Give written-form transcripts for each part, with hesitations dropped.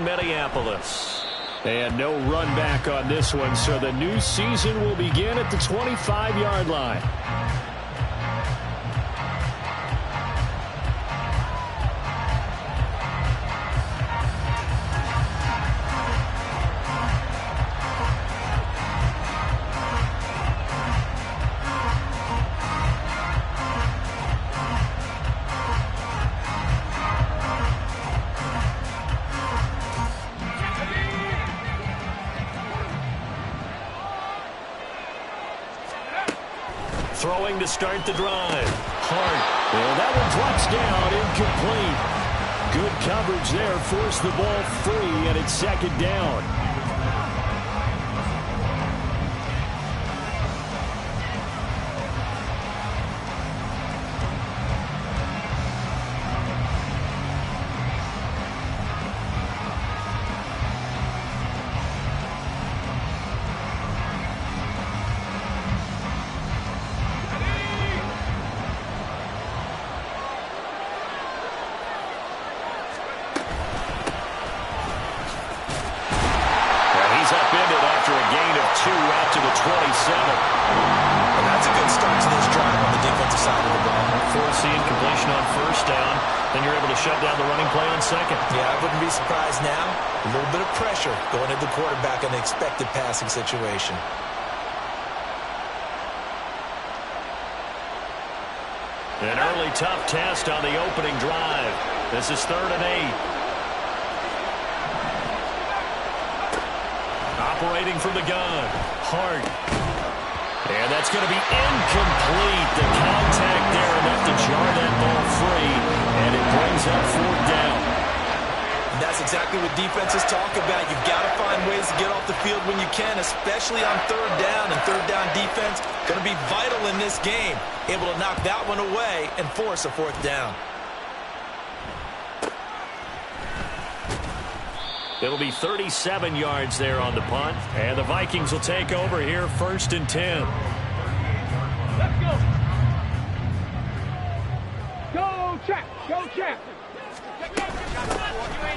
in Minneapolis. And no run back on this one, so the new season will begin at the 25-yard line. Throwing to start the drive. Hart. And that one drops down, incomplete. Good coverage there. Forced the ball free, and it's second down. Going at the quarterback in an expected passing situation. An early tough test on the opening drive. This is 3rd and 8. Operating from the gun. Hart. And that's going to be incomplete. The contact there enough to jar that ball free. And it brings up 4th down. That's exactly what defenses talk about. You've got to find ways to get off the field when you can, especially on 3rd down. And 3rd down defense going to be vital in this game. Able to knock that one away and force a 4th down. It'll be 37 yards there on the punt. And the Vikings will take over here 1st and 10. Let's go. Go, check. Go, check.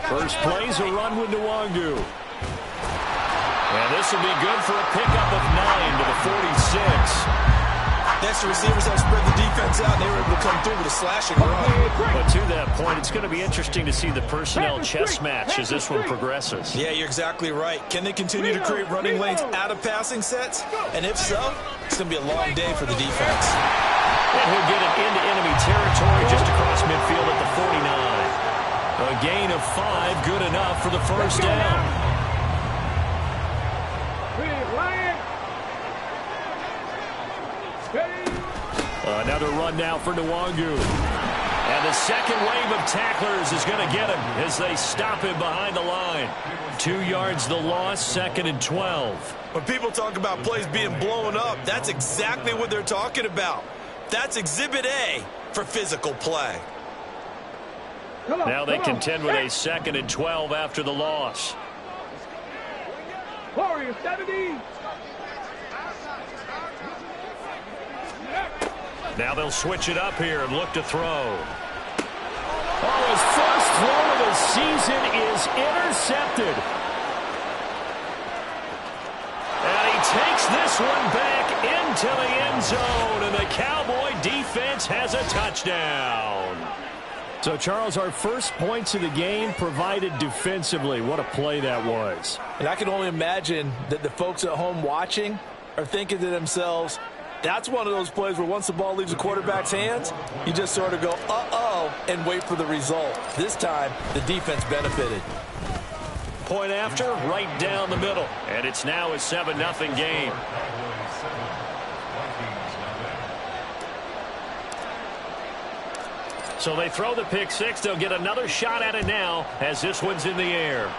First play's a run with Nwangu. And this will be good for a pickup of 9 to the 46. Next, the receivers have spread the defense out, and they were able to come through with a slashing run. But to that point, it's going to be interesting to see the personnel chess match as this one progresses. Yeah, you're exactly right. Can they continue to create running lanes out of passing sets? And if so, it's going to be a long day for the defense. And he'll get it into enemy territory just across midfield at the 49. A gain of 5, good enough for the first down. Another run now for Nwangu. And the second wave of tacklers is going to get him as they stop him behind the line. 2 yards the loss, 2nd and 12. When people talk about plays being blown up, that's exactly what they're talking about. That's Exhibit A for physical play. Now they contend with a 2nd and 12 after the loss. Warriors 70. Now they'll switch it up here and look to throw. Oh, his first throw of the season is intercepted. And he takes this one back into the end zone, and the Cowboy defense has a touchdown. So, Charles, our first points of the game provided defensively. What a play that was. And I can only imagine that the folks at home watching are thinking to themselves, that's one of those plays where once the ball leaves the quarterback's hands, you just sort of go, uh-oh, and wait for the result. This time, the defense benefited. Point after, right down the middle. And it's now a 7-0 game. So they throw the pick six. They'll get another shot at it now as this one's in the air.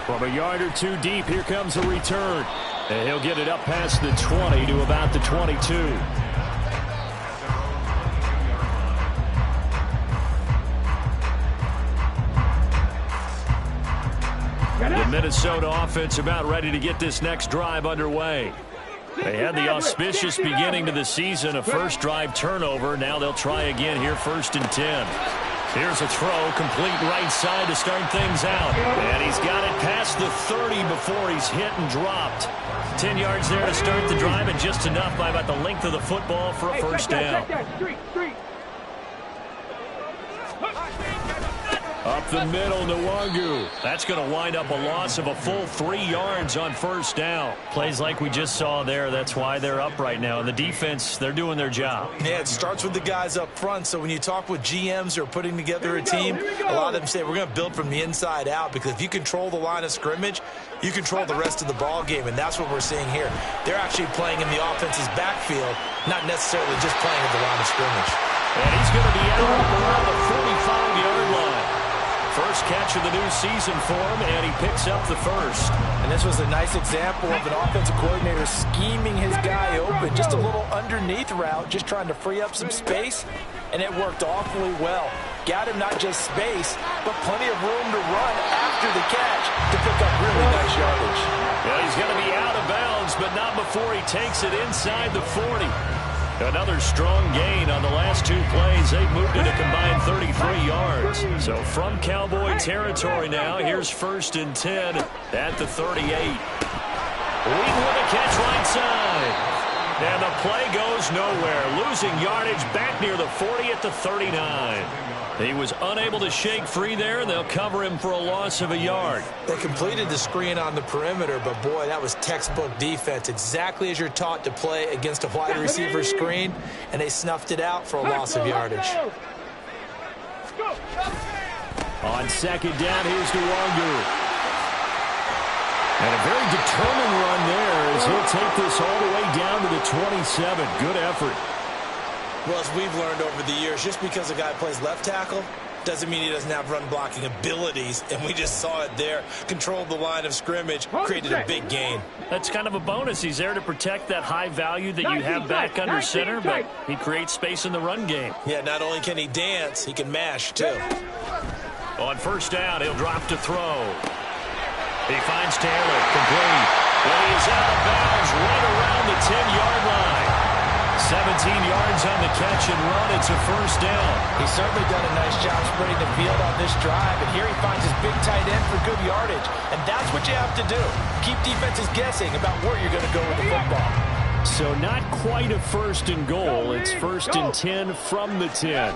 From a yard or two deep, here comes a return. And he'll get it up past the 20 to about the 22. The Minnesota offense about ready to get this next drive underway. They had the auspicious beginning to the season, a first drive turnover. Now they'll try again here, 1st and 10. Here's a throw, complete right side to start things out. And he's got it past the 30 before he's hit and dropped. 10 yards there to start the drive, and just enough by about the length of the football for a first down. Up the middle, Nwangu. That's going to wind up a loss of a full 3 yards on first down. Plays like we just saw there. That's why they're up right now. And the defense, they're doing their job. Yeah, it starts with the guys up front. So when you talk with GMs who are putting together a team, a lot of them say we're going to build from the inside out, because if you control the line of scrimmage, you control the rest of the ball game, and that's what we're seeing here. They're actually playing in the offense's backfield, not necessarily just playing at the line of scrimmage. And he's going to be out around the 45-yard line. First catch of the new season for him, and he picks up the first. And this was a nice example of an offensive coordinator scheming his guy open. Just a little underneath route, just trying to free up some space, and it worked awfully well. Got him not just space, but plenty of room to run after the catch to pick up really nice yardage. Well, he's going to be out of bounds, but not before he takes it inside the 40. Another strong gain on the last 2 plays. They've moved it a combined 33 yards. So from Cowboy territory now, here's 1st and 10 at the 38. Wheaton with a catch right side. And the play goes nowhere. Losing yardage back near the 40 at the 39. He was unable to shake free there, and they'll cover him for a loss of a yard. They completed the screen on the perimeter, but boy, that was textbook defense. Exactly as you're taught to play against a wide receiver screen, and they snuffed it out for a loss of yardage. On second down, here's Nwangu. And a very determined run there as he'll take this all the way down to the 27. Good effort. Well, as we've learned over the years, just because a guy plays left tackle doesn't mean he doesn't have run blocking abilities, and we just saw it there. Controlled the line of scrimmage, created a big gain. That's kind of a bonus. He's there to protect that high value that you have back under center, but he creates space in the run game. Yeah, not only can he dance, he can mash, too. On first down, he'll drop to throw. He finds Taylor, complete. But he is out of bounds right around the 10-yard line. 17 yards on the catch and run. It's a first down. He's certainly done a nice job spreading the field on this drive, and here he finds his big tight end for good yardage. And that's what you have to do. Keep defenses guessing about where you're going to go with the football. So not quite a 1st and goal. It's 1st and 10 from the 10.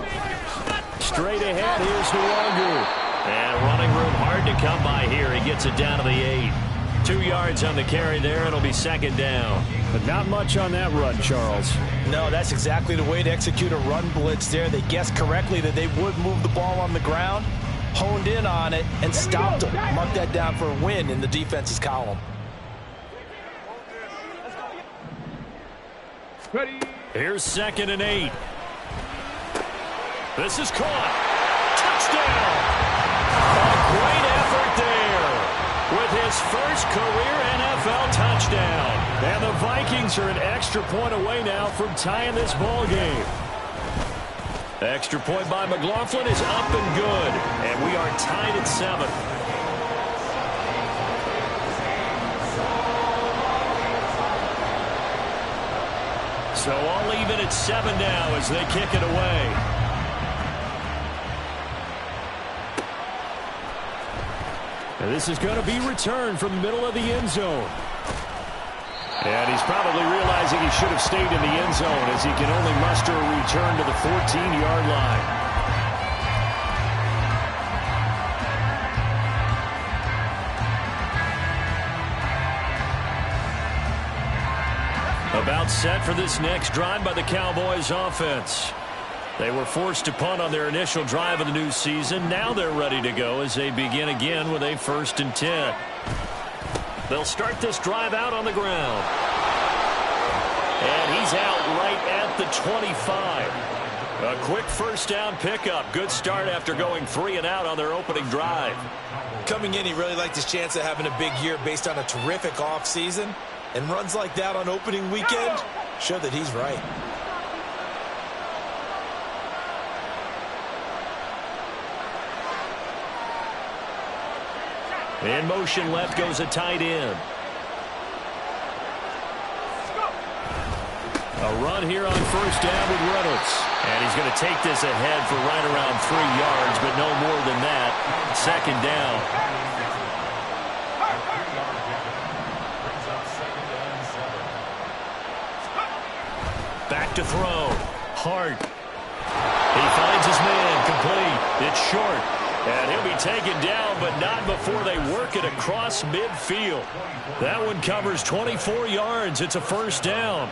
Straight ahead, here's Nwangu. And running room hard to come by here. He gets it down to the 8. 2 yards on the carry there. It'll be second down. But not much on that run, Charles. No, that's exactly the way to execute a run blitz there. They guessed correctly that they would move the ball on the ground, honed in on it, and stopped them. Mark that down for a win in the defense's column. Ready. Here's 2nd and 8. This is caught. Touchdown. A great effort there with his first career NFL touchdown. And the Vikings are an extra point away now from tying this ball game. The extra point by McLaughlin is up and good. And we are tied at 7. So all even at 7 now as they kick it away. And this is going to be returned from the middle of the end zone. And he's probably realizing he should have stayed in the end zone as he can only muster a return to the 14-yard line. About set for this next drive by the Cowboys offense. They were forced to punt on their initial drive of the new season. Now they're ready to go as they begin again with a 1st and 10. They'll start this drive out on the ground. And he's out right at the 25. A quick first down pickup. Good start after going 3 and out on their opening drive. Coming in, he really liked his chance of having a big year based on a terrific offseason. And runs like that on opening weekend show that he's right. In motion left goes a tight end. A run here on first down with Reynolds. And he's going to take this ahead for right around 3 yards, but no more than that. Second down. Back to throw. Hart. He finds his man. Complete. It's short. And he'll be taken down, but not before they work it across midfield. That one covers 24 yards. It's a first down.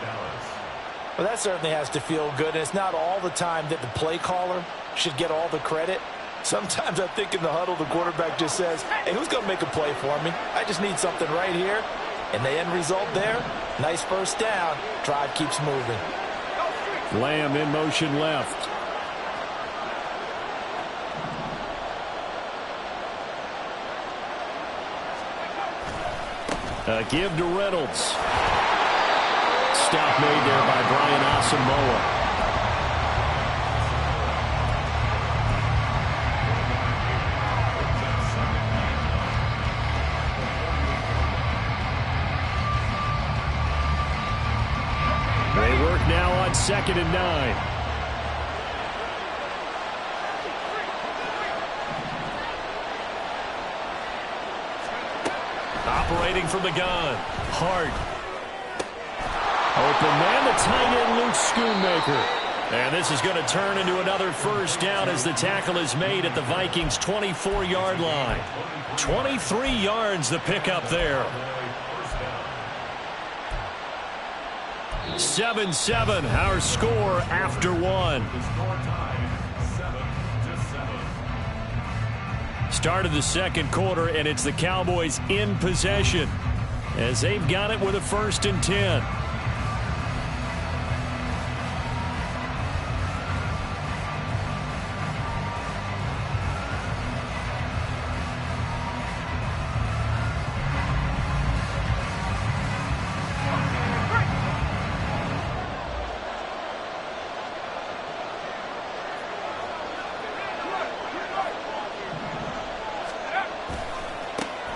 Well, that certainly has to feel good, and it's not all the time that the play caller should get all the credit. Sometimes I think in the huddle, the quarterback just says, hey, who's going to make a play for me? I just need something right here. And the end result there, nice first down. Drive keeps moving. Lamb in motion left. A give to Reynolds. Stop made there by Brian Asamoah. They work now on 2nd and 9. Operating from the gun. Hart. Open man, the tight end, Luke Schoonmaker. And this is going to turn into another first down as the tackle is made at the Vikings' 24-yard line. 23 yards the pickup there. 7-7, our score after one. Start of the second quarter, and it's the Cowboys in possession as they've got it with a 1st and 10.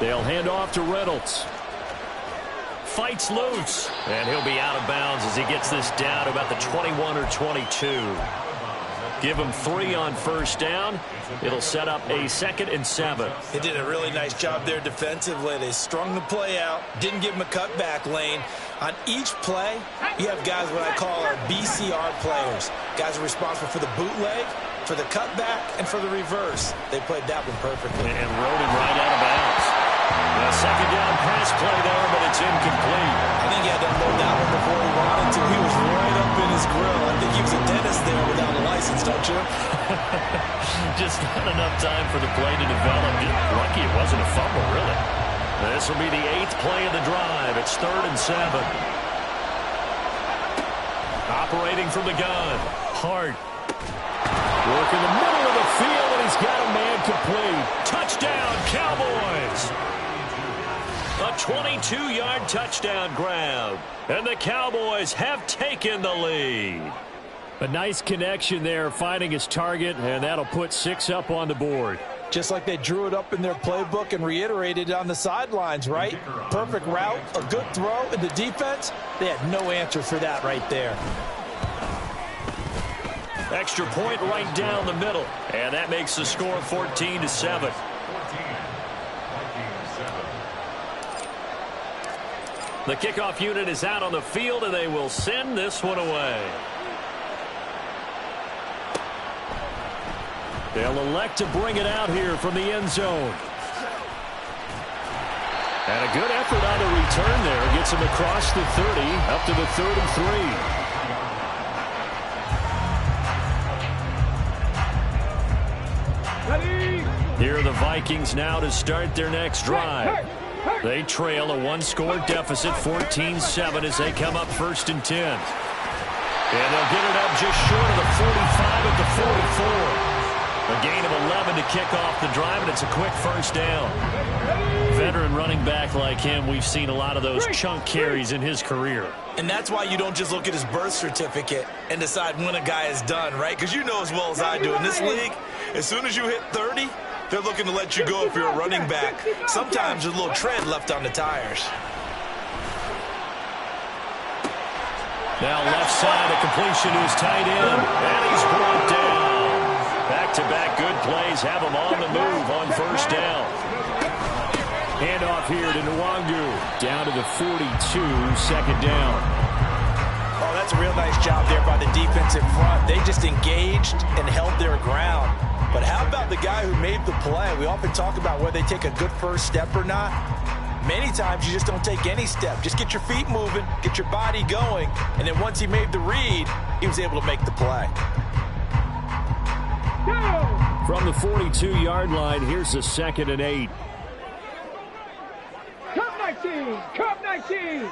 They'll hand off to Reynolds. Fights loose. And he'll be out of bounds as he gets this down to about the 21 or 22. Give him 3 on first down. It'll set up a 2nd and 7. They did a really nice job there defensively. They strung the play out, didn't give him a cutback lane. On each play, you have guys what I call our BCR players. Guys are responsible for the bootleg, for the cutback, and for the reverse. They played that one perfectly. And rode him right out of bounds. A 2nd down pass play there, but it's incomplete. I think he had to unload that one before he wanted to. He was right up in his grill. I think he was a dentist there without a license, don't you? Just not enough time for the play to develop. Lucky it wasn't a fumble, really. This will be the 8th play of the drive. It's 3rd and 7. Operating from the gun. Hart. Work in the middle of the field, and he's got a man complete. Touchdown, Cowboys! A 22-yard touchdown grab. And the Cowboys have taken the lead. A nice connection there, finding his target, and that'll put 6 up on the board. Just like they drew it up in their playbook and reiterated it on the sidelines, right? Perfect route, a good throw, and the defense, they had no answer for that right there. Extra point right down the middle, and that makes the score 14-7. The kickoff unit is out on the field, and they will send this one away. They'll elect to bring it out here from the end zone. And a good effort on the return there. Gets him across the 30, up to the 33. Here are the Vikings now to start their next drive. They trail a 1-score deficit, 14-7, as they come up 1st and 10. And they'll get it up just short of the 45 at the 44. A gain of 11 to kick off the drive, and it's a quick first down. Veteran running back like him, we've seen a lot of those chunk carries in his career. And that's why you don't just look at his birth certificate and decide when a guy is done, right? Because you know as well as I do, in this league, as soon as you hit 30, they're looking to let you go if you're a running back. Sometimes there's a little tread left on the tires. Now left side, a completion to his tight end, and he's brought down. Back-to-back good plays have him on the move on first down. Handoff here to Nwangu. Down to the 42, second down. Oh, that's a real nice job there by the defense in front. They just engaged and held their ground. But how about the guy who made the play? We often talk about whether they take a good first step or not. Many times you just don't take any step. Just get your feet moving, get your body going, and then once he made the read, he was able to make the play. From the 42-yard line, here's the 2nd and 8. Cup 19! Cup 19!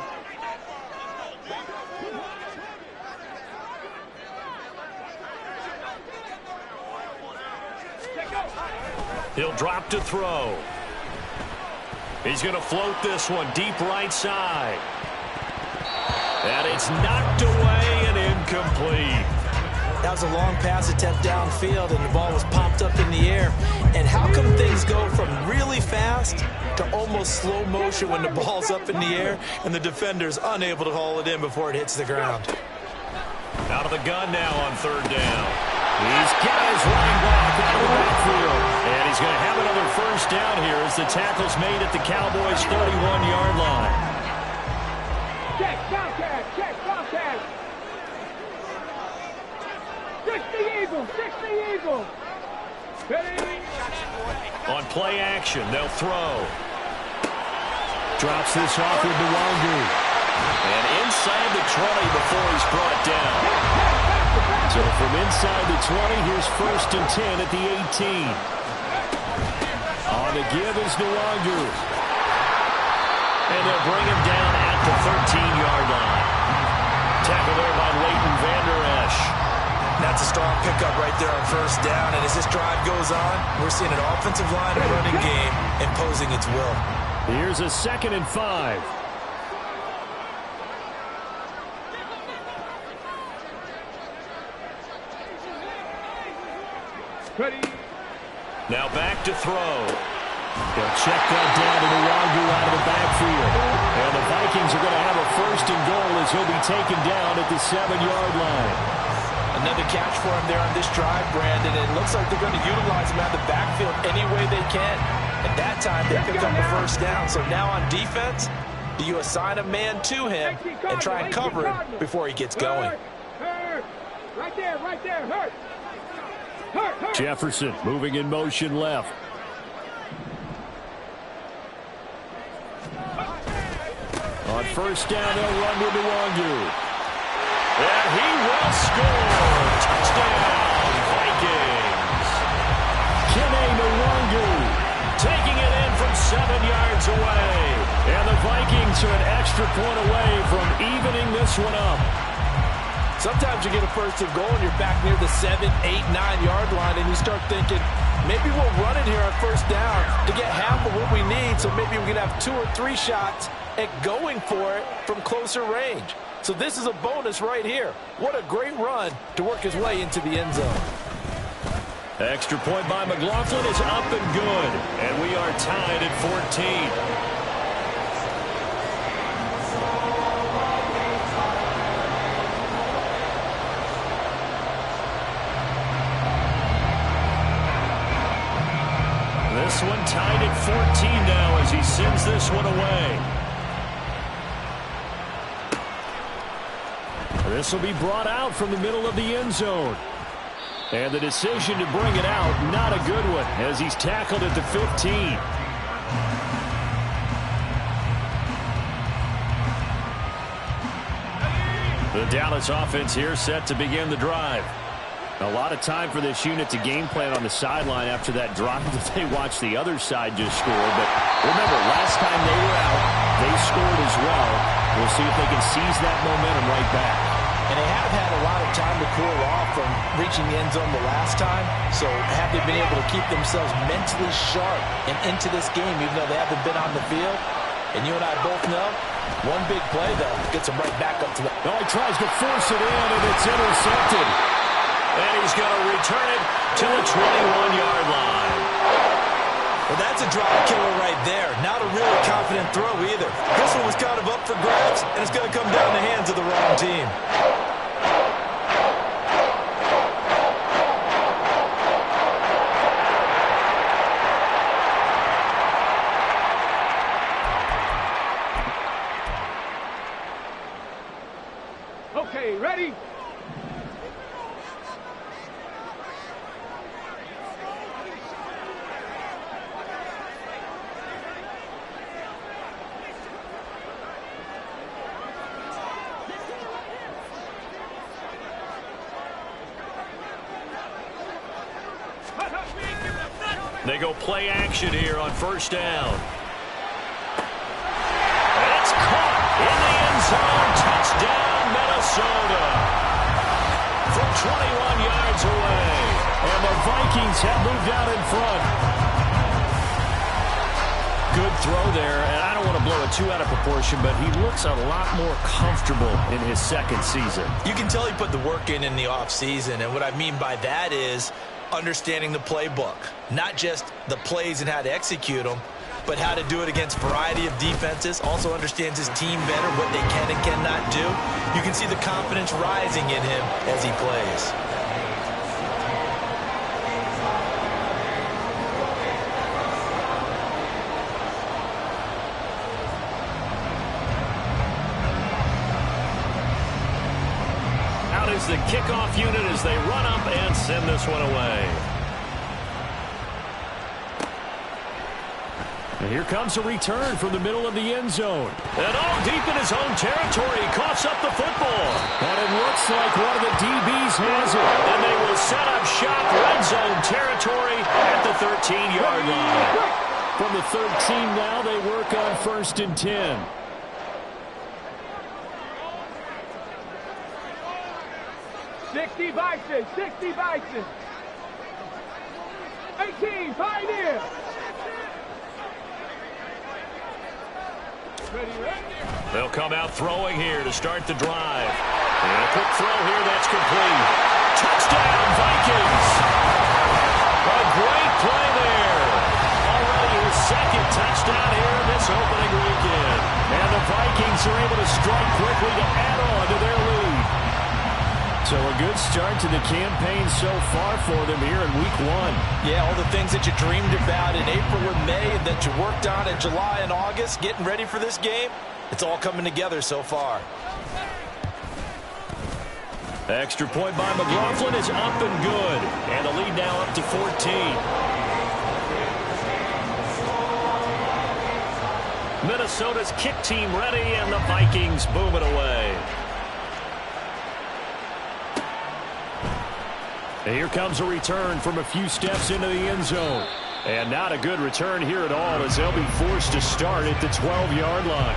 He'll drop to throw. He's going to float this one deep right side. And it's knocked away and incomplete. That was a long pass attempt downfield, and the ball was popped up in the air. And how come things go from really fast to almost slow motion when the ball's up in the air and the defender's unable to haul it in before it hits the ground? Out of the gun now on third down. He's got his running back out of the backfield. And he's going to have another first down here as the tackle's made at the Cowboys' 31-yard line. Check, Bobcat, check, Bobcat. 60 Eagles, 60 Eagles. Ready? On play action, they'll throw. Drops this off with Nwangu. And inside the 20 before he's brought down. So from inside the 20, here's 1st and 10 at the 18. On the give is Nwangu. And they'll bring him down at the 13-yard line. Tackle there by Leighton Vander Esch. That's a strong pickup right there on first down. And as this drive goes on, we're seeing an offensive line and running game imposing its will. Here's a 2nd and 5. Ready? Now back to throw. They'll check that down to Nwangu out of the backfield. And the Vikings are going to have a 1st and goal as he'll be taken down at the 7-yard line. Another catch for him there on this drive, Brandon. It looks like they're going to utilize him out of the backfield any way they can. At that time, they pick up the first down. So now on defense, do you assign a man to him and try and cover him before he gets going? Hurt. Right there, hurt. Jefferson moving in motion left. On first down, they'll run with Nwangu. And he will score. Touchdown, Vikings. Kene Nwangu taking it in from 7 yards away. And the Vikings are an extra point away from evening this one up. Sometimes you get a 1st and goal and you're back near the 7, 8, 9-yard line, and you start thinking, maybe we'll run it here on first down to get half of what we need, so maybe we can have 2 or 3 shots at going for it from closer range. So this is a bonus right here. What a great run to work his way into the end zone. Extra point by McLaughlin is up and good, and we are tied at 14. This one tied at 14 now as he sends this one away. This will be brought out from the middle of the end zone. And the decision to bring it out, not a good one, as he's tackled at the 15. The Dallas offense here set to begin the drive. A lot of time for this unit to game plan on the sideline after that drive that they watched the other side just score. But remember, last time they were out, they scored as well. We'll see if they can seize that momentum right back. And they have had a lot of time to cool off from reaching the end zone the last time. So have they been able to keep themselves mentally sharp and into this game, even though they haven't been on the field? And you and I both know, one big play, though, gets them right back up to the... No, he tries to force it in, and it's intercepted. And he's going to return it to the 21-yard line. Well, that's a drop killer right there. Not a really confident throw either. This one was kind of up for grabs, and it's going to come down the hands of the wrong team. Okay, ready? They go play action here on first down. It's caught in the end zone. Touchdown, Minnesota. From 21 yards away. And the Vikings have moved out in front. Good throw there. And I don't want to blow it too out of proportion, but he looks a lot more comfortable in his second season. You can tell he put the work in the offseason. And what I mean by that is understanding the playbook. Not just the plays and how to execute them, but how to do it against a variety of defenses. Also understands his team better, what they can and cannot do. You can see the confidence rising in him as he plays. Out is the kickoff unit as they run up and send this one away. And here comes a return from the middle of the end zone. And all deep in his own territory, he coughs up the football. And it looks like one of the DBs has it. And they will set up shop, red zone territory at the 13-yard line. From the 13 now, they work on 1st and 10. Sixty Vikings. 18, Pioneer. They'll come out throwing here to start the drive. And a quick throw here that's complete. Touchdown, Vikings. A great play there. Already his second touchdown here in this opening weekend. And the Vikings are able to strike quickly to add on to their lead. So a good start to the campaign so far for them here in week 1. Yeah, all the things that you dreamed about in April and May and that you worked on in July and August, getting ready for this game, it's all coming together so far. The extra point by McLaughlin is up and good. And the lead now up to 14. Minnesota's kick team ready, and the Vikings boom it away. And here comes a return from a few steps into the end zone. And not a good return here at all, as they'll be forced to start at the 12-yard line.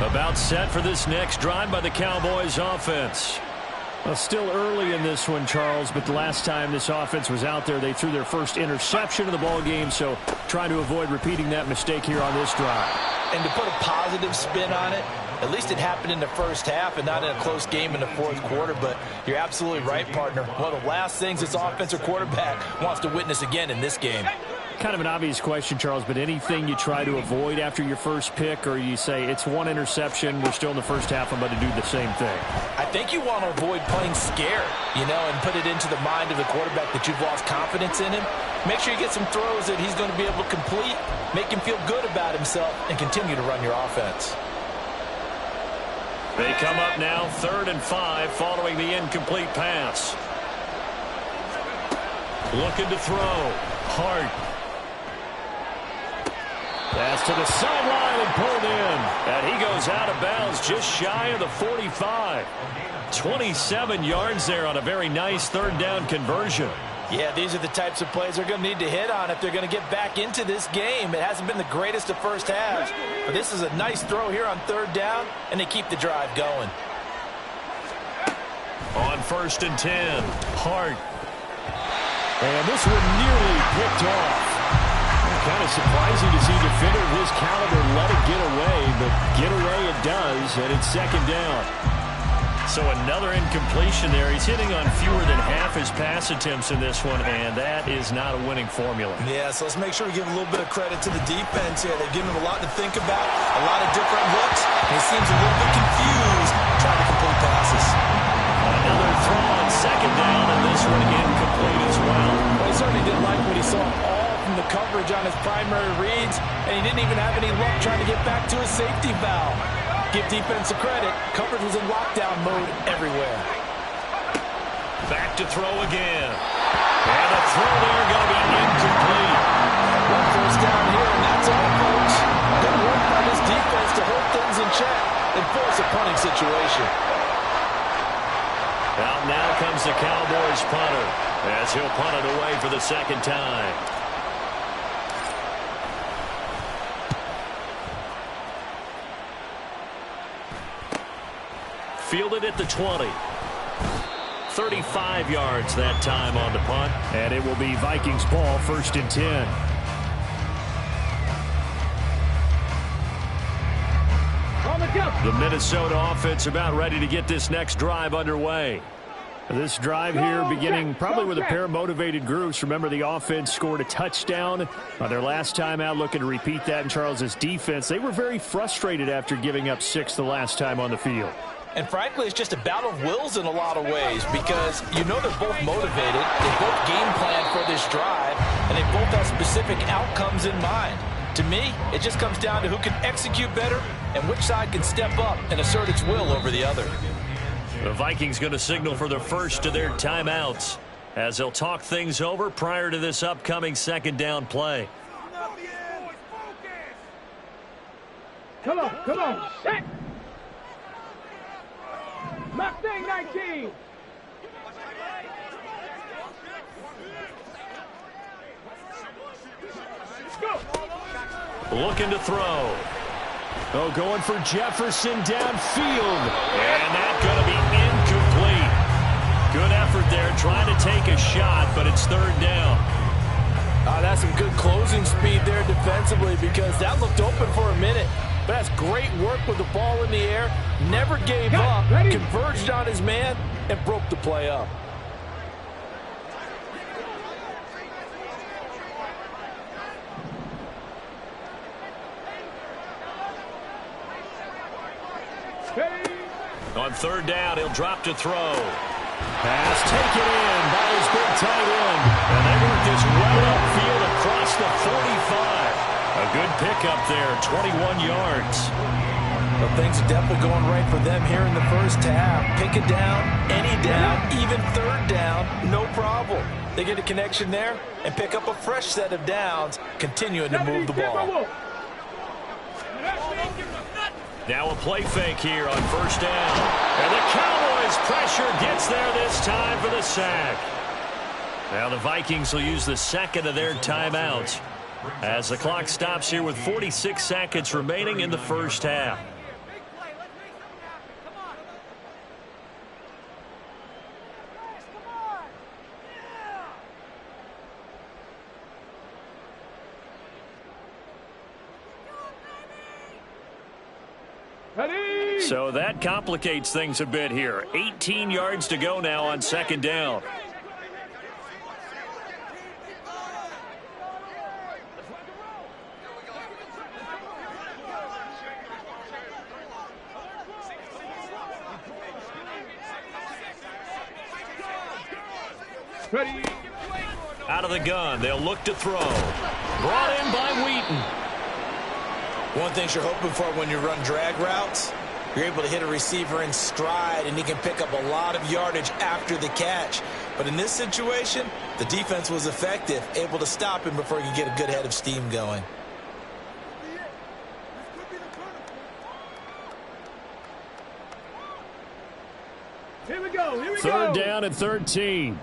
About set for this next drive by the Cowboys offense. Well, still early in this one, Charles, but the last time this offense was out there, they threw their first interception of the ball game, so trying to avoid repeating that mistake here on this drive. And to put a positive spin on it, at least it happened in the first half and not in a close game in the fourth quarter, but you're absolutely right, partner. One of the last things this offensive quarterback wants to witness again in this game. Kind of an obvious question, Charles, but anything you try to avoid after your first pick, or you say it's one interception, we're still in the first half, I'm going to do the same thing? I think you want to avoid playing scared, and put it into the mind of the quarterback that you've lost confidence in him. Make sure you get some throws that he's going to be able to complete, make him feel good about himself, and continue to run your offense. They come up now 3rd and 5 following the incomplete pass. Looking to throw. Hart. Pass to the sideline and pulled in. And he goes out of bounds just shy of the 45. 27 yards there on a very nice 3rd down conversion. Yeah, these are the types of plays they're going to need to hit on if they're going to get back into this game. It hasn't been the greatest of first halves, but this is a nice throw here on 3rd down, and they keep the drive going. On 1st and 10, Hart. And this one nearly picked off. Kind of surprising to see a defender of his caliber let it get away, but get away it does, and it's 2nd down. So another incompletion there. He's hitting on fewer than half his pass attempts in this one, and that is not a winning formula. Yeah, so let's make sure we give a little bit of credit to the defense here. They've given him a lot to think about, a lot of different looks, and he seems a little bit confused trying to complete passes. Another throw on second down, and this one incomplete as well. Well, he certainly didn't like what he saw all from the coverage on his primary reads, and he didn't even have any luck trying to get back to his safety valve. Give defense a credit. Coverage was in lockdown mode everywhere. Back to throw again. And a throw there going to be incomplete. One first down here, and that's all, folks. Good work by this defense to hold things in check and force a punting situation. Out now comes the Cowboys punter as he'll punt it away for the second time. Fielded at the 20. 35 yards that time on the punt. And it will be Vikings ball, 1st and 10. The Minnesota offense about ready to get this next drive underway. This drive here beginning probably with a pair of motivated groups. Remember, the offense scored a touchdown on their last time out, looking to repeat that in Charles's defense. They were very frustrated after giving up 6 the last time on the field. And frankly, it's just a battle of wills in a lot of ways because you know they're both motivated, they both game plan for this drive, and they both have specific outcomes in mind. To me, it just comes down to who can execute better and which side can step up and assert its will over the other. The Vikings going to signal for the first of their timeouts as they'll talk things over prior to this upcoming second down play. Come on, set! Mustang 19! Go! Looking to throw. Oh, going for Jefferson downfield. And that's going to be incomplete. Good effort there trying to take a shot, but it's 3rd down. That's some good closing speed there defensively because that looked open for a minute. But that's great work with the ball in the air. Never gave up, converged on his man, and broke the play up. On 3rd down, he'll drop to throw. Pass taken in by his big tight end. And they work this well upfield across the 45. A good pickup there, 21 yards. Well, things are definitely going right for them here in the first half. Pick it down, any down, even 3rd down, no problem. They get a connection there and pick up a fresh set of downs, continuing to move the ball. Now a play fake here on 1st down. And the Cowboys pressure gets there this time for the sack. Now the Vikings will use the second of their timeouts as the clock stops here with 46 seconds remaining in the first half. So that complicates things a bit here. 18 yards to go now on 2nd down. Ready. Out of the gun, they'll look to throw. Brought in by Wheaton. One thing you're hoping for when you run drag routes, you're able to hit a receiver in stride, and he can pick up a lot of yardage after the catch. But in this situation, the defense was effective, able to stop him before he could get a good head of steam going. Here we go. 3rd down and 13.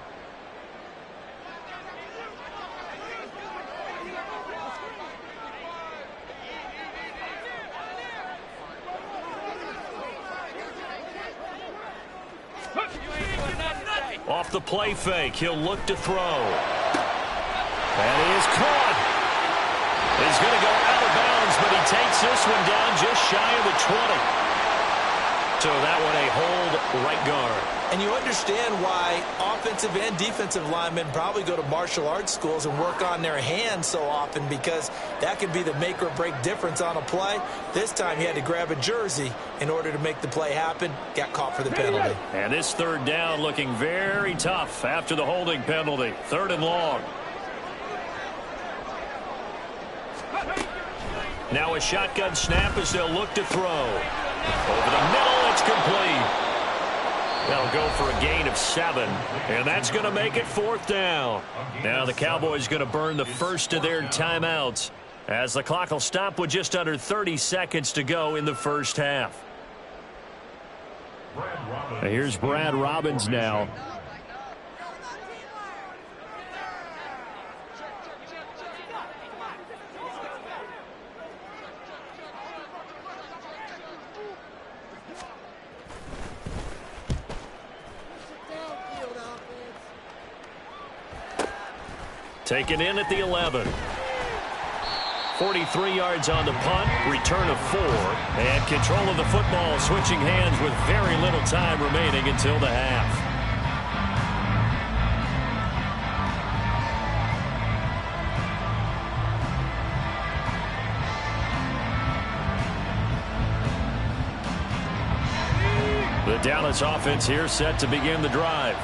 Off the play fake, he'll look to throw. And he is caught. He's going to go out of bounds, but he takes this one down just shy of the 20. So that one a hold right guard. And you understand why offensive and defensive linemen probably go to martial arts schools and work on their hands so often, because that can be the make or break difference on a play. This time he had to grab a jersey in order to make the play happen. Got caught for the penalty. And this third down looking very tough after the holding penalty. 3rd and long. Now a shotgun snap as they'll look to throw. Over the middle, it's complete. That'll go for a gain of 7, and that's going to make it 4th down. Now the Cowboys going to burn the first of their timeouts, as the clock will stop with just under 30 seconds to go in the first half. Here's Brad Robbins now. Taken in at the 11. 43 yards on the punt, return of 4, and control of the football switching hands with very little time remaining until the half. The Dallas offense here set to begin the drive.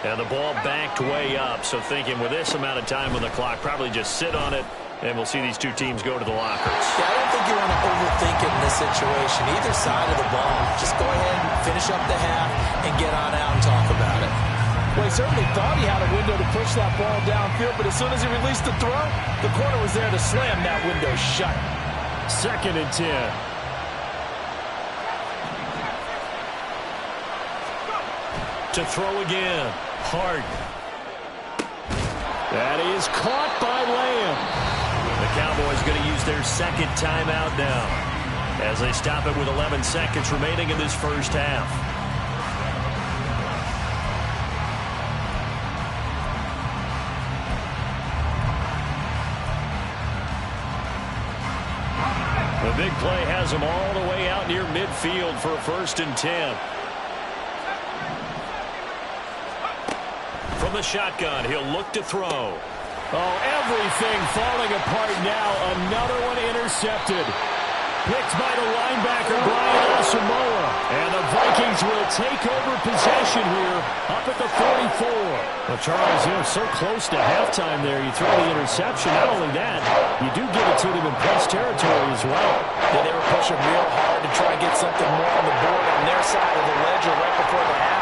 And the ball backed way up, so thinking with this amount of time on the clock, probably just sit on it, and we'll see these two teams go to the lockers. Yeah, I don't think you want to overthink it in this situation. Either side of the ball, just go ahead and finish up the half and get on out and talk about it. Well, he certainly thought he had a window to push that ball downfield, but as soon as he released the throw, the corner was there to slam that window shut. 2nd and 10. To throw again. Hard. That is caught by Lamb. The Cowboys going to use their 2nd timeout now, as they stop it with 11 seconds remaining in this first half. The big play has them all the way out near midfield for a 1st and 10. From the shotgun, he'll look to throw. Oh, everything falling apart now. Another one intercepted. Picked by the linebacker, Brian Asamoah. And the Vikings will take over possession here up at the 44. Well, Charles, so close to halftime there. You throw the interception. Not only that, you do give it to them in press territory as well. Yeah, they were pushing real hard to try and get something more on the board on their side of the ledger right before the half.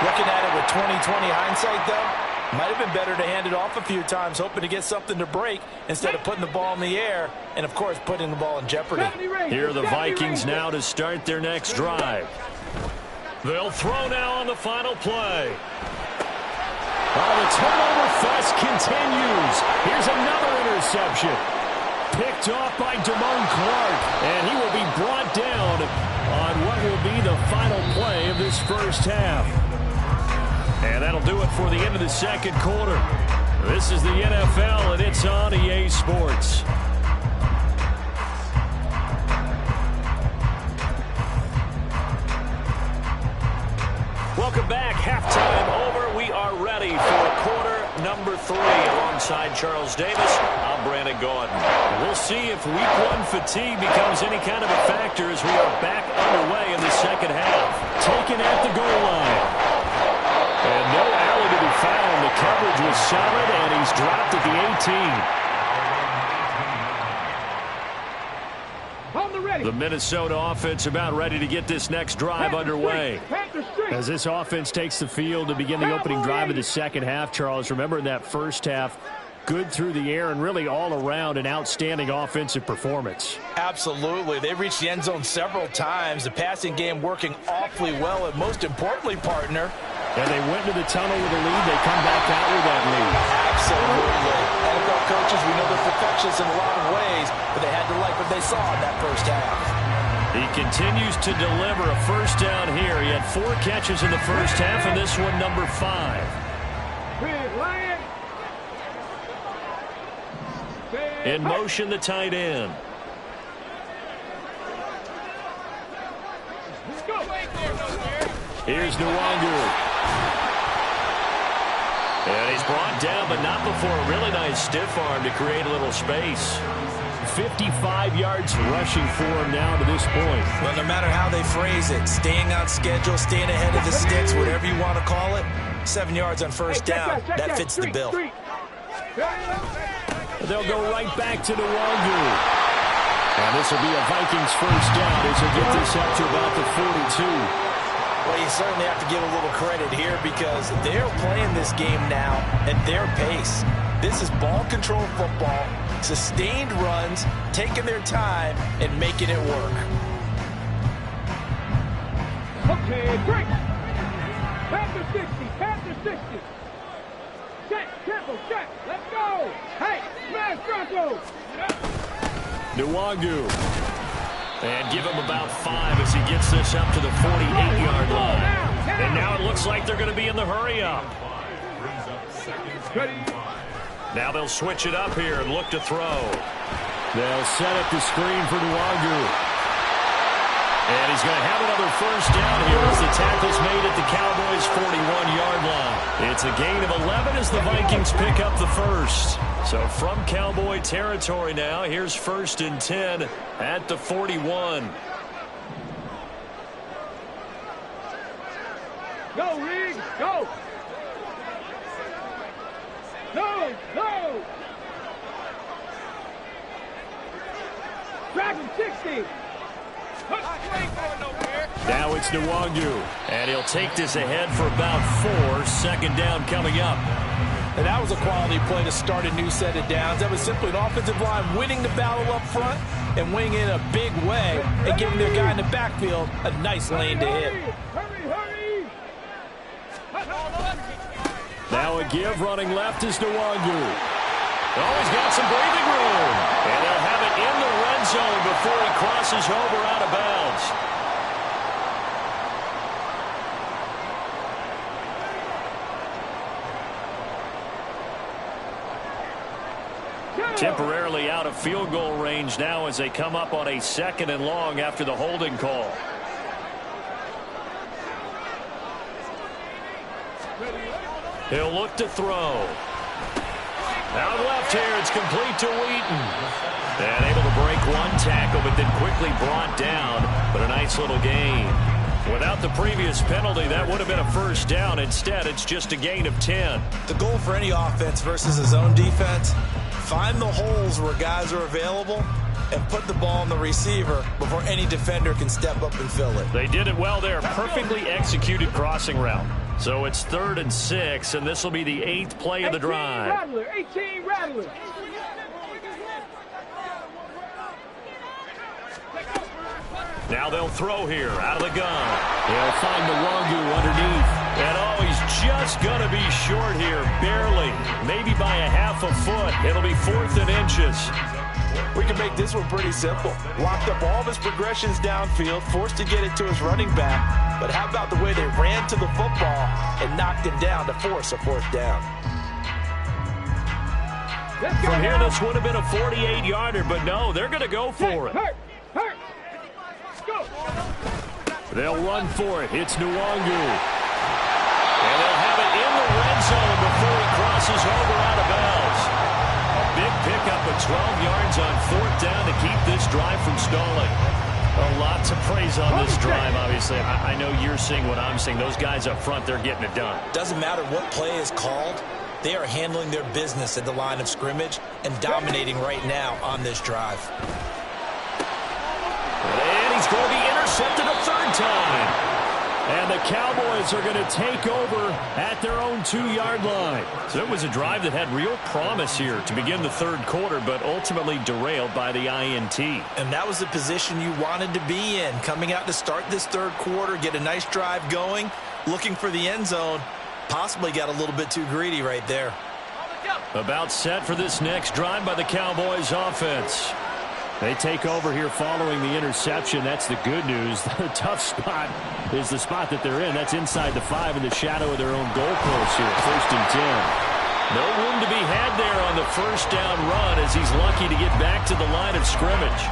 Looking at it with 20/20 hindsight, though, might have been better to hand it off a few times, hoping to get something to break instead of putting the ball in the air and, of course, putting the ball in jeopardy. Here are the Vikings now to start their next drive. They'll throw now on the final play. Oh, the turnover fest continues. Here's another interception. Picked off by Damone Clark, and he will be brought down on what will be the final play of this first half. And that'll do it for the end of the 2nd quarter. This is the NFL, and it's on EA Sports. Welcome back. Halftime over. We are ready for quarter number 3. Alongside Charles Davis, I'm Brandon Gaudin. We'll see if week 1 fatigue becomes any kind of a factor as we are back underway in the second half. Taken at the goal line. And no alley to be found. The coverage was solid, and he's dropped at the 18. The Minnesota offense about ready to get this next drive underway. As this offense takes the field to begin the opening drive of the second half, Charles, remember in that first half, good through the air and really all around an outstanding offensive performance. Absolutely. They reached the end zone several times. The passing game working awfully well, and most importantly, partner, and they went to the tunnel with a lead. They come back out with that lead. Absolutely. NFL coaches, we know they're perfectionists in a lot of ways, but they had to like what they saw in that first half. He continues to deliver a first down here. He had 4 catches in the first half, and this one number 5. In motion, the tight end. Here's Nwangu. And he's brought down, but not before a really nice stiff arm to create a little space. 55 yards rushing for him now to this point. Well, no matter how they phrase it, staying on schedule, staying ahead of the sticks, whatever you want to call it, 7 yards on first down, that fits the bill. They'll go right back to Nwangu. And this will be a Vikings first down as they get this up to about the 42. Well, you certainly have to give a little credit here because they're playing this game now at their pace. This is ball control football, sustained runs, taking their time, and making it work. Okay, break. Panther 60, Panther 60. Set, tempo, set, let's go. Hey, smash Broncos. Nwangu. And give him about 5 as he gets this up to the 48-yard line. And now it looks like they're going to be in the hurry-up. Now they'll switch it up here and look to throw. They'll set up the screen for Nwangu. And he's going to have another first down here as the tackle's made at the Cowboys' 41-yard line. It's a gain of 11 as the Vikings pick up the first. So from Cowboy territory now, here's 1st and 10 at the 41. Go, Riggs, go. Go, go. Grab him, 60. Now it's Nwangu, and he'll take this ahead for about 4. Second down coming up. And that was a quality play to start a new set of downs. That was simply an offensive line winning the battle up front and winning in a big way and giving their guy in the backfield a nice lane to hit. Hurry, Now a give running left is Nwangu. Oh, he's got some breathing room. And they'll have it in the red zone before he crosses over out of bounds. Temporarily out of field goal range now as they come up on a 2nd and long after the holding call. He'll look to throw. Out left here, it's complete to Wheaton. And able to break one tackle, but then quickly brought down. But a nice little gain. Without the previous penalty, that would have been a first down. Instead, it's just a gain of 10. The goal for any offense versus his own defense, find the holes where guys are available and put the ball on the receiver before any defender can step up and fill it. They did it well there. Perfectly executed crossing route. So it's 3rd and 6, and this will be the 8th play of the drive. 18 Rattler. Now they'll throw here out of the gun. They'll find Nwangu underneath. And oh, he's just going to be short here, barely. Maybe by a half a foot. It'll be 4th and inches. We can make this one pretty simple. Locked up all of his progressions downfield, forced to get it to his running back. But how about the way they ran to the football and knocked him down to force a 4th down? From here, this would have been a 48-yarder, but no, they're going to go for it. They'll run for it. It's Nwangu. And they'll have it in the red zone before he crosses over out of bounds. A big pickup of 12 yards on 4th down to keep this drive from stalling. A lot to praise on this drive, obviously. I know you're seeing what I'm seeing. Those guys up front, they're getting it done. Doesn't matter what play is called. They are handling their business at the line of scrimmage and dominating right now on this drive. And he's going to be intercepted a 3rd time. And the Cowboys are going to take over at their own 2-yard line. So it was a drive that had real promise here to begin the 3rd quarter, but ultimately derailed by the INT. And that was the position you wanted to be in, coming out to start this 3rd quarter, get a nice drive going, looking for the end zone. Possibly got a little bit too greedy right there. About set for this next drive by the Cowboys offense. They take over here following the interception. That's the good news. The tough spot is the spot that they're in. That's inside the 5 in the shadow of their own goalpost here. 1st and 10. No room to be had there on the 1st down run as he's lucky to get back to the line of scrimmage.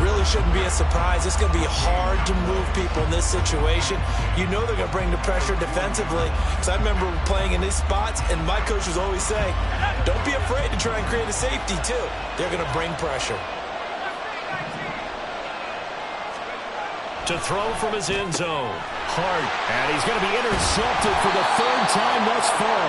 really shouldn't be a surprise. It's going to be hard to move people in this situation. You know they're going to bring the pressure defensively. Because I remember playing in these spots, and my coaches always say, don't be afraid to try and create a safety, too. They're going to bring pressure. To throw from his end zone. Hart. And he's going to be intercepted for the third time thus far.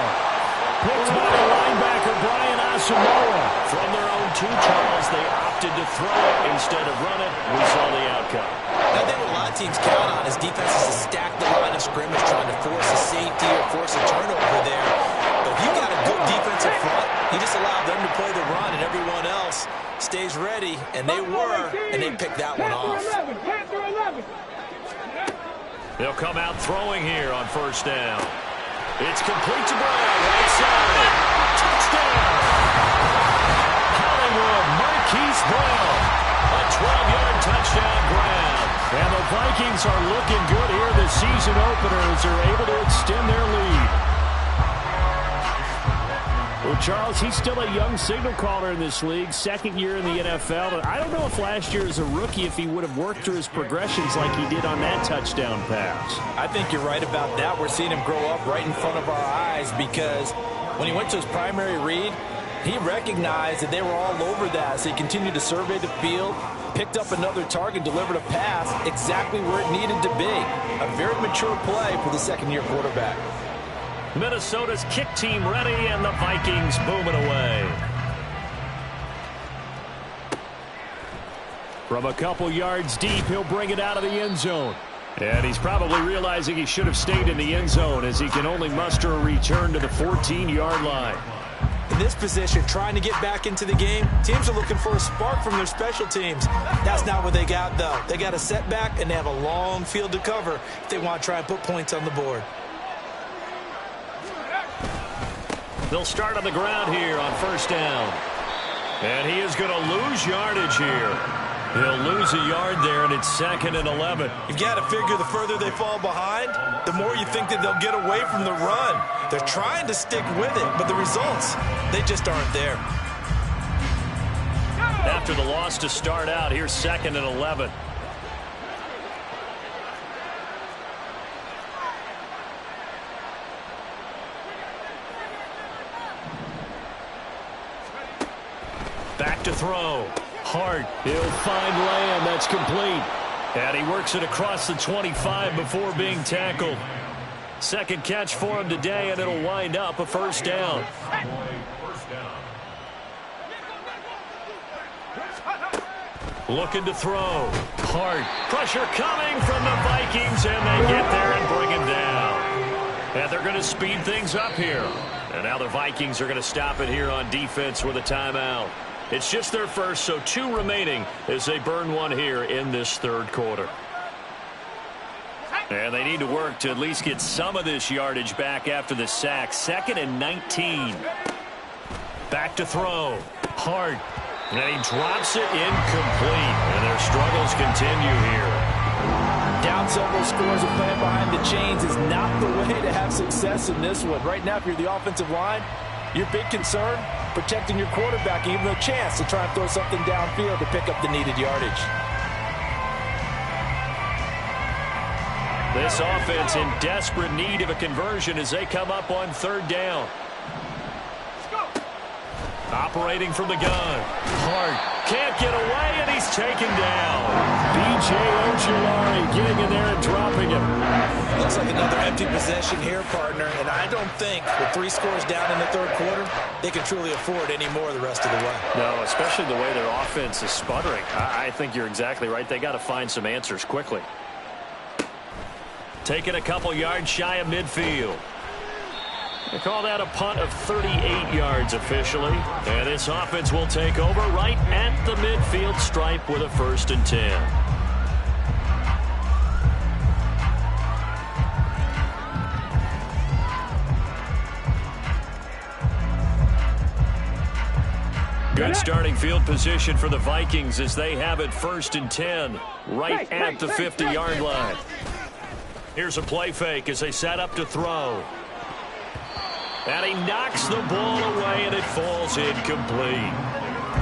Picked by the linebacker, Brian Asamoah. From their own 2, Charles, they opted to throw it instead of run it. We saw the outcome. I think what a lot of teams count on is defenses to stack the line of scrimmage, trying to force a safety or force a turnover there. But if you've got a good defensive front, you just allow them to play the run, and everyone else stays ready, and they were, and they picked that one off. They'll come out throwing here on first down. It's complete to Brown, right side. Touchdown! Hollywood, Marquise Brown. A 12-yard touchdown grab. And the Vikings are looking good here this season opener as they're able to extend their lead. Well, Charles, he's still a young signal caller in this league, second year in the NFL. But I don't know if last year as a rookie if he would have worked through his progressions like he did on that touchdown pass. I think you're right about that. We're seeing him grow up right in front of our eyes because when he went to his primary read, he recognized that they were all over that. So he continued to survey the field, picked up another target, delivered a pass exactly where it needed to be. A very mature play for the second-year quarterback. Minnesota's kick team ready, and the Vikings booming away. From a couple yards deep, he'll bring it out of the end zone. And he's probably realizing he should have stayed in the end zone as he can only muster a return to the 14-yard line. In this position, trying to get back into the game, teams are looking for a spark from their special teams. That's not what they got, though. They got a setback, and they have a long field to cover if they want to try and put points on the board. They'll start on the ground here on first down. And he is going to lose yardage here. He'll lose a yard there, and it's 2nd and 11. You've got to figure the further they fall behind, the more you think that they'll get away from the run. They're trying to stick with it, but the results, they just aren't there. After the loss to start out, here's 2nd and 11. Back to throw. Hart. He'll find Lamb. That's complete. And he works it across the 25 before being tackled. Second catch for him today, and it'll wind up a first down. Looking to throw. Hart. Pressure coming from the Vikings, and they get there and bring him down. And they're going to speed things up here. And now the Vikings are going to stop it here on defense with a timeout. It's just their first, so 2 remaining as they burn one here in this third quarter. And they need to work to at least get some of this yardage back after the sack. 2nd and 19. Back to throw. Hart. And he drops it incomplete. And their struggles continue here. Down several scores and playing behind the chains is not the way to have success in this one. Right now, if you're the offensive line, your big concern, protecting your quarterback, even a chance to try and throw something downfield to pick up the needed yardage. This offense in desperate need of a conversion as they come up on third down. Operating from the gun. Hart can't get away, and he's taken down. B.J. Ojulari getting in there and dropping him. Looks like another empty possession here, partner, and I don't think with 3 scores down in the third quarter, they can truly afford any more the rest of the way. No, especially the way their offense is sputtering. I think you're exactly right. They got to find some answers quickly. Taking a couple yards shy of midfield. They call that a punt of 38 yards officially. And this offense will take over right at the midfield stripe with a 1st and 10. Good starting field position for the Vikings as they have it 1st and 10 right at the 50-yard line. Here's a play fake as they set up to throw. And he knocks the ball away, and it falls incomplete.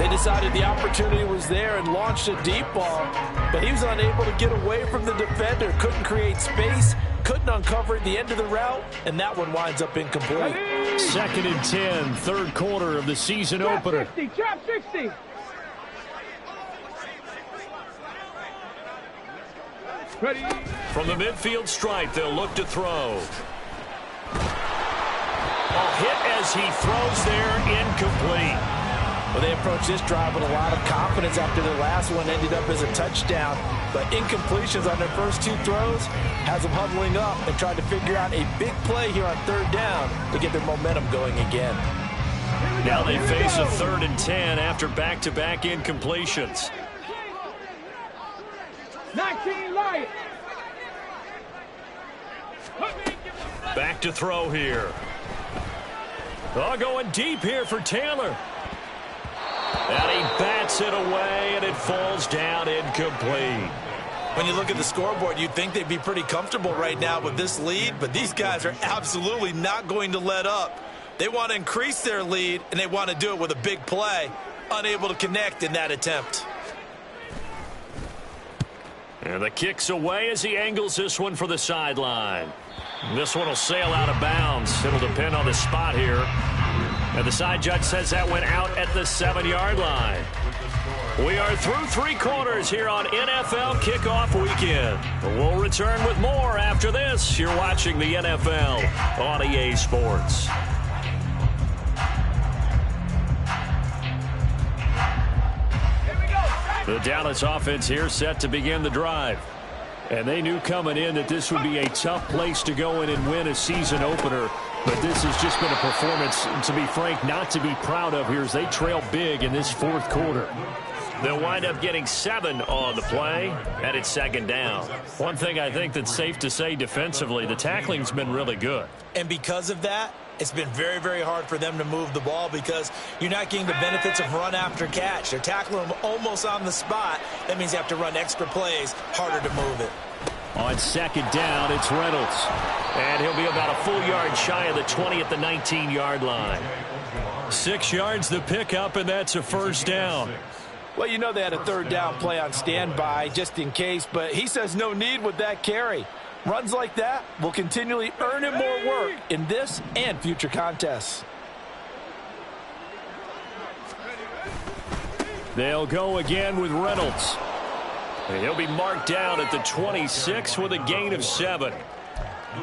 They decided the opportunity was there and launched a deep ball, but he was unable to get away from the defender, couldn't create space, couldn't uncover at the end of the route, and that one winds up incomplete. 2nd and 10, third quarter of the season opener. 60, trap 60. Ready. From the midfield stripe, they'll look to throw. A hit as he throws there, incomplete. Well, they approached this drive with a lot of confidence after their last one ended up as a touchdown. But incompletions on their first 2 throws has them huddling up and trying to figure out a big play here on 3rd down to get their momentum going again. Now they face a 3rd and 10 after back-to-back incompletions. 19 Lions. Back to throw here. Oh, going deep here for Taylor. And he bats it away, and it falls down incomplete. When you look at the scoreboard, you'd think they'd be pretty comfortable right now with this lead, but these guys are absolutely not going to let up. They want to increase their lead, and they want to do it with a big play. Unable to connect in that attempt. And the kick's away as he angles this one for the sideline. This one will sail out of bounds. It'll depend on the spot here. And the side judge says that went out at the 7-yard line. We are through 3 quarters here on NFL Kickoff Weekend. We'll return with more after this. You're watching the NFL on EA Sports. The Dallas offense here set to begin the drive. And they knew coming in that this would be a tough place to go in and win a season opener. But this has just been a performance, to be frank, not to be proud of here as they trail big in this 4th quarter. They'll wind up getting 7 on the play, and it's 2nd down. One thing I think that's safe to say defensively, the tackling's been really good. And because of that, it's been very, very hard for them to move the ball because you're not getting the benefits of run after catch. They're tackling them almost on the spot. That means you have to run extra plays, harder to move it. On 2nd down, it's Reynolds. And he'll be about a full yard shy of the 20 at the 19-yard line. 6 yards the pickup, and that's a 1st down. Well, you know they had a 3rd down play on standby just in case, but he says no need with that carry. Runs like that will continually earn him more work in this and future contests. They'll go again with Reynolds. And he'll be marked down at the 26 with a gain of 7.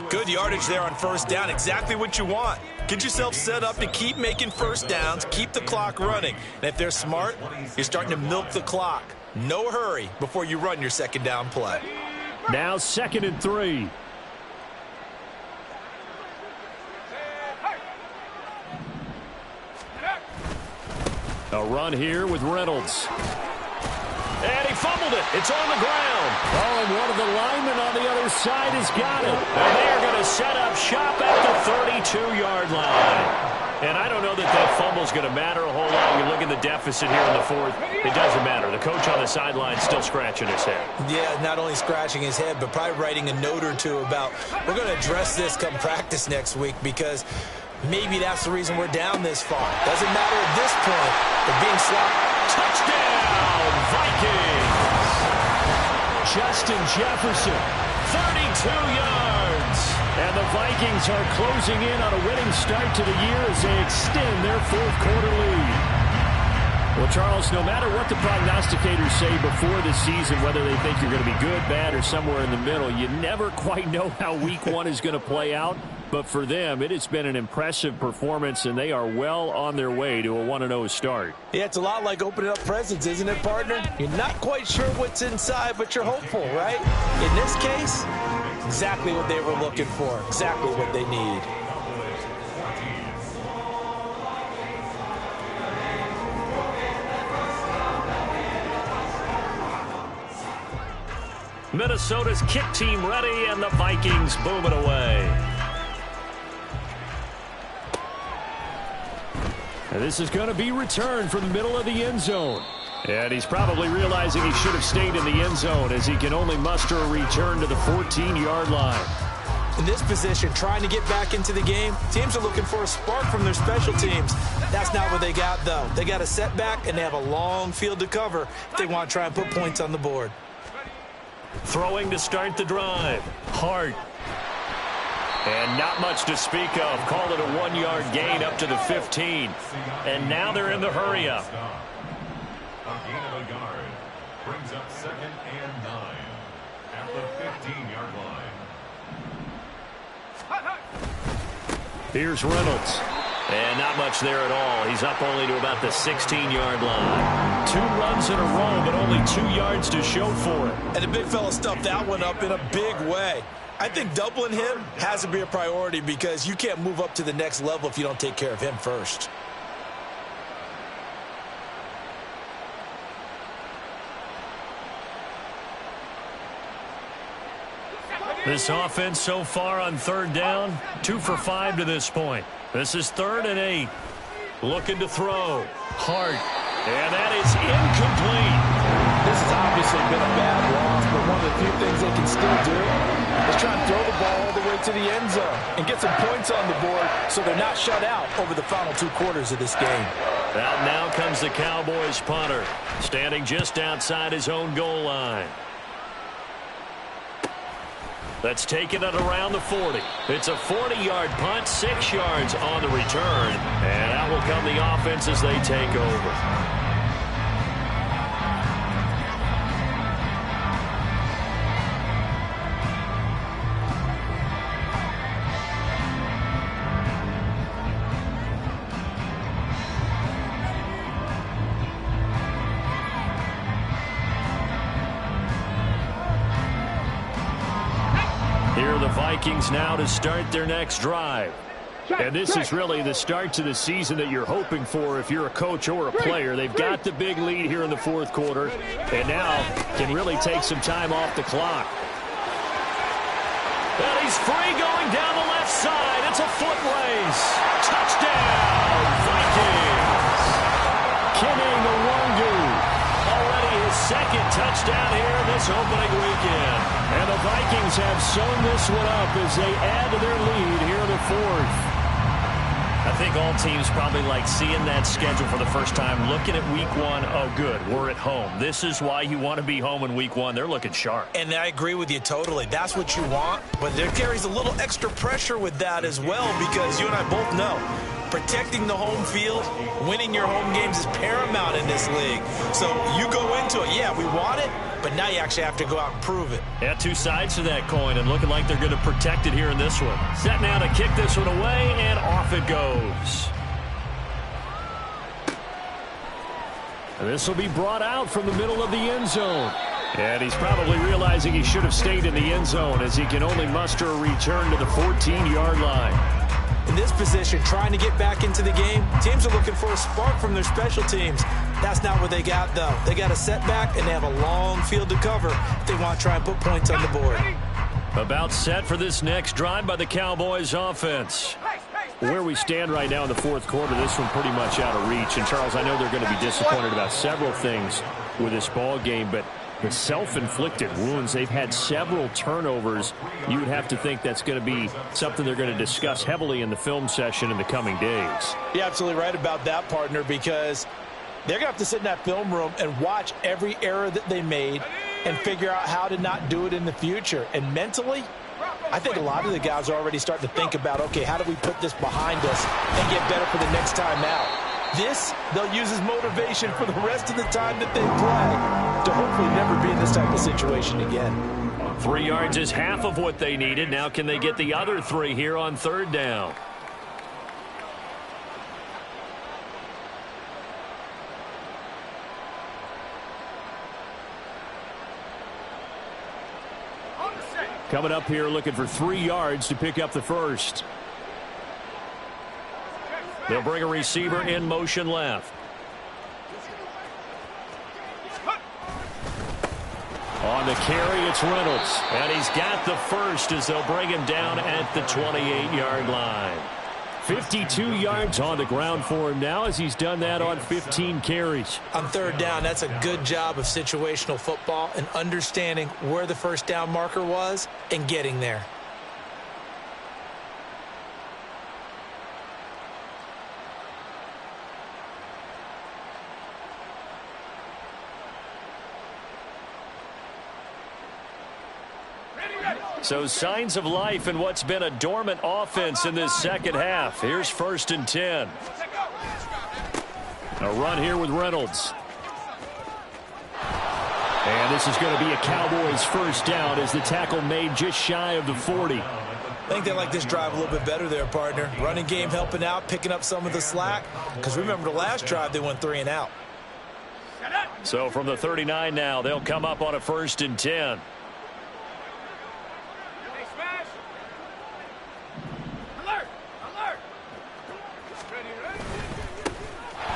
Good yardage there on 1st down. Exactly what you want. Get yourself set up to keep making 1st downs, keep the clock running. And if they're smart, you're starting to milk the clock. No hurry before you run your 2nd down play. Now 2nd and 3. A run here with Reynolds. And he fumbled it. It's on the ground. Oh, and one of the linemen on the other side has got it. And they are going to set up shop at the 32-yard line. And I don't know that that fumble's going to matter a whole lot. You look at the deficit here in the 4th. It doesn't matter. The coach on the sideline still scratching his head. Yeah, not only scratching his head, but probably writing a note or two about, we're going to address this come practice next week because maybe that's the reason we're down this far. Doesn't matter at this point. They're being sloppy. Touchdown, Vikings! Justin Jefferson, 32 yards. And the Vikings are closing in on a winning start to the year as they extend their 4th quarter lead. Well, Charles, no matter what the prognosticators say before the season, whether they think you're going to be good, bad, or somewhere in the middle, you never quite know how week 1 is going to play out. But for them, it has been an impressive performance, and they are well on their way to a 1-0 start. Yeah, it's a lot like opening up presents, isn't it, partner? You're not quite sure what's inside, but you're hopeful, right? In this case, exactly what they were looking for, exactly what they need. Minnesota's kick team ready, and the Vikings boom it away. And this is going to be returned from the middle of the end zone. And he's probably realizing he should have stayed in the end zone as he can only muster a return to the 14-yard line. In this position, trying to get back into the game, teams are looking for a spark from their special teams. That's not what they got, though. They got a setback, and they have a long field to cover if they want to try and put points on the board. Throwing to start the drive. Hart. And not much to speak of. Call it a 1-yard gain up to the 15. And now they're in the hurry-up. A gain of a yard brings up 2nd and 9 at the 15-yard line. Here's Reynolds. And not much there at all. He's up only to about the 16-yard line. 2 runs in a row, but only 2 yards to show for it. And the big fella stuffed that one up in a big way. I think doubling him has to be a priority because you can't move up to the next level if you don't take care of him first. This offense so far on 3rd down, 2 for 5 to this point. This is 3rd and 8. Looking to throw. Hart. And that is incomplete. This has obviously been a bad loss, but one of the few things they can still do is try and throw the ball all the way to the end zone and get some points on the board so they're not shut out over the final 2 quarters of this game. Out now comes the Cowboys punter, standing just outside his own goal line. That's taken it around the 40. It's a 40-yard punt, 6 yards on the return. And out will come the offense as they take over. Here are the Vikings now to start their next drive. And this is really the start to the season that you're hoping for if you're a coach or a player. They've got the big lead here in the 4th quarter and now can really take some time off the clock. And he's free going down the left side. It's a foot race. Touchdown, Vikings. Kenny Nwangu. Already his 2nd touchdown here this opening weekend. And the Vikings have sewn this one up as they add to their lead here in the 4th. I think all teams probably like seeing that schedule for the first time, looking at week 1. Oh, good, we're at home. This is why you want to be home in week 1. They're looking sharp. And I agree with you totally. That's what you want, but there carries a little extra pressure with that as well because you and I both know protecting the home field, winning your home games is paramount in this league. So you go into it, yeah, we want it, but now you actually have to go out and prove it. Yeah, 2 sides to that coin, and looking like they're going to protect it here in this one. Set now to kick this one away, and off it goes. And this will be brought out from the middle of the end zone. And he's probably realizing he should have stayed in the end zone as he can only muster a return to the 14-yard line. In this position, trying to get back into the game, teams are looking for a spark from their special teams. That's not what they got, though. They got a setback, and they have a long field to cover if they want to try and put points on the board. About set for this next drive by the Cowboys offense. Where we stand right now in the 4th quarter, this one pretty much out of reach. And, Charles, I know they're going to be disappointed about several things with this ball game, but the self-inflicted wounds, they've had several turnovers. You would have to think that's going to be something they're going to discuss heavily in the film session in the coming days. You're absolutely right about that, partner, because they're going to have to sit in that film room and watch every error that they made and figure out how to not do it in the future. And mentally, I think a lot of the guys are already starting to think about, okay, how do we put this behind us and get better for the next time out? This, they'll use as motivation for the rest of the time that they play to hopefully never be in this type of situation again. 3 yards is half of what they needed. Now can they get the other 3 here on 3rd down? Coming up here looking for 3 yards to pick up the first. They'll bring a receiver in motion left. On the carry, it's Reynolds. And he's got the first as they'll bring him down at the 28-yard line. 52 yards on the ground for him now as he's done that on 15 carries. On 3rd down, that's a good job of situational football and understanding where the first down marker was and getting there. So signs of life in what's been a dormant offense in this second half. Here's 1st and 10. A run here with Reynolds. And this is going to be a Cowboys first down as the tackle made just shy of the 40. I think they like this drive a little bit better there, partner. Running game helping out, picking up some of the slack. Because remember the last drive, they went 3 and out. So from the 39 now, they'll come up on a 1st and 10.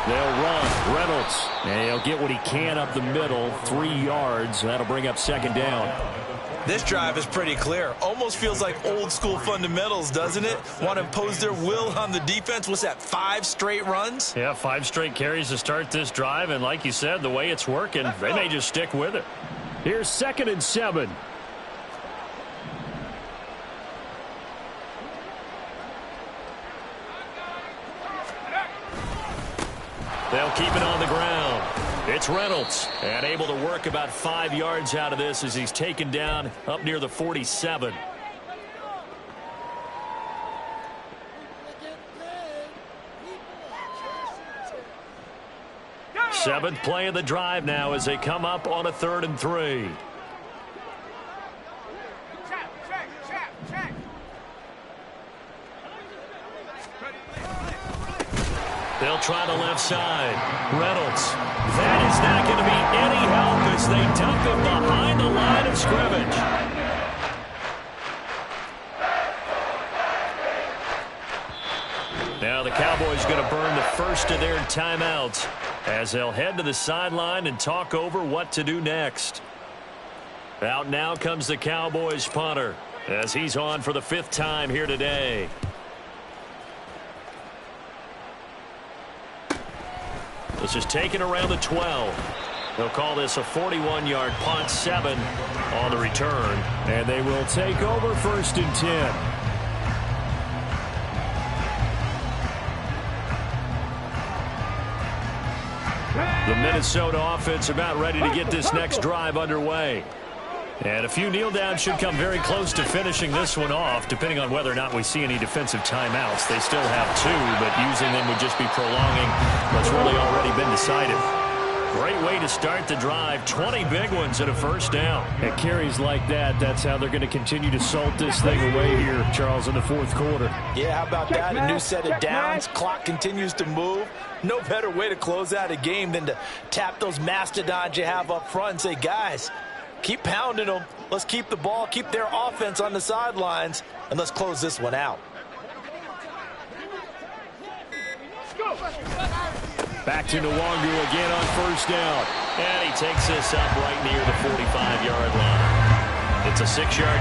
They'll run. Reynolds. And he'll get what he can up the middle. 3 yards. That'll bring up 2nd down. This drive is pretty clear. Almost feels like old school fundamentals, doesn't it? Want to impose their will on the defense. What's that, 5 straight runs? Yeah, 5 straight carries to start this drive. And like you said, the way it's working, they may just stick with it. Here's 2nd and 7. They'll keep it on the ground. It's Reynolds, and able to work about 5 yards out of this as he's taken down up near the 47. Seventh play of the drive now as they come up on a 3rd and 3. They'll try the left side. Reynolds. That is not going to be any help as they dump him behind the line of scrimmage. Now the Cowboys going to burn the first of their timeouts as they'll head to the sideline and talk over what to do next. Out now comes the Cowboys punter as he's on for the 5th time here today. This is taken around the 12. They'll call this a 41-yard punt, 7 on the return. And they will take over 1st and 10. The Minnesota offense about ready to get this next drive underway. And a few kneel downs should come very close to finishing this one off, depending on whether or not we see any defensive timeouts. They still have 2, but using them would just be prolonging what's really already been decided. Great way to start the drive. 20 big ones and a 1st down. At carries like that, that's how they're going to continue to salt this thing away here, Charles, in the 4th quarter. Yeah, how about that? A new set of downs. Clock continues to move. No better way to close out a game than to tap those mastodons you have up front and say, guys, keep pounding them. Let's keep the ball, keep their offense on the sidelines, and let's close this one out. Back to Nwangu again on 1st down. And he takes this up right near the 45-yard line. It's a 6-yard gain.